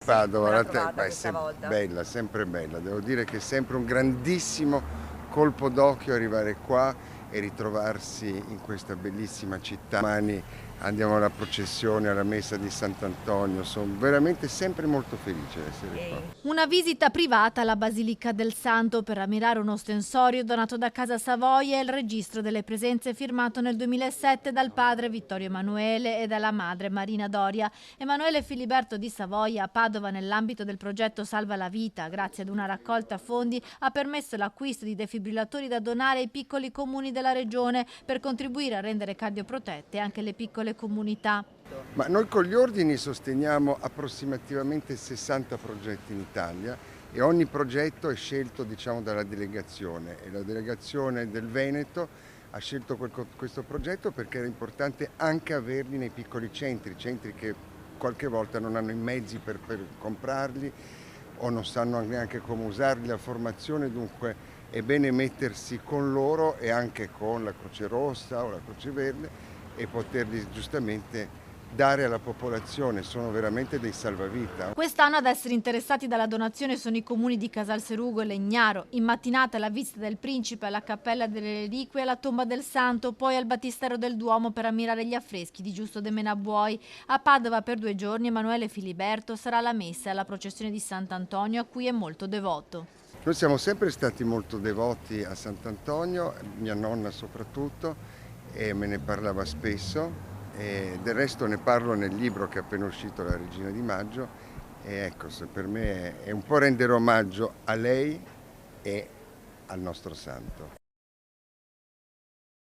Padova, come l'ha la trovata è questa volta? bella, sempre bella. Devo dire che è sempre un grandissimo colpo d'occhio arrivare qua e ritrovarsi in questa bellissima città. Domani andiamo alla processione, alla messa di Sant'Antonio, sono veramente sempre molto felice di essere qua. Una visita privata alla Basilica del Santo per ammirare un ostensorio donato da Casa Savoia e il registro delle presenze firmato nel 2007 dal padre Vittorio Emanuele e dalla madre Marina Doria. Emanuele Filiberto di Savoia a Padova, nell'ambito del progetto Salva la Vita, grazie ad una raccolta fondi, ha permesso l'acquisto di defibrillatori da donare ai piccoli comuni della regione per contribuire a rendere cardioprotette anche le piccole comunità. Ma noi con gli ordini sosteniamo approssimativamente 60 progetti in Italia e ogni progetto è scelto, diciamo, dalla delegazione, e la delegazione del Veneto ha scelto questo progetto perché era importante anche averli nei piccoli centri che qualche volta non hanno i mezzi per comprarli o non sanno neanche come usarli, la formazione, dunque è bene mettersi con loro e anche con la Croce Rossa o la Croce Verde e poterli giustamente dare alla popolazione, sono veramente dei salvavita. Quest'anno ad essere interessati dalla donazione sono i comuni di Casalserugo e Legnaro. In mattinata la visita del principe alla Cappella delle Reliquie e alla Tomba del Santo, poi al Battistero del Duomo per ammirare gli affreschi di Giusto de Menabuoi. A Padova per 2 giorni Emanuele Filiberto sarà alla messa e alla processione di Sant'Antonio, a cui è molto devoto. Noi siamo sempre stati molto devoti a Sant'Antonio, mia nonna soprattutto, e me ne parlava spesso. E del resto ne parlo nel libro che è appena uscito, La Regina di Maggio, e ecco, per me è un po' rendere omaggio a lei e al nostro santo.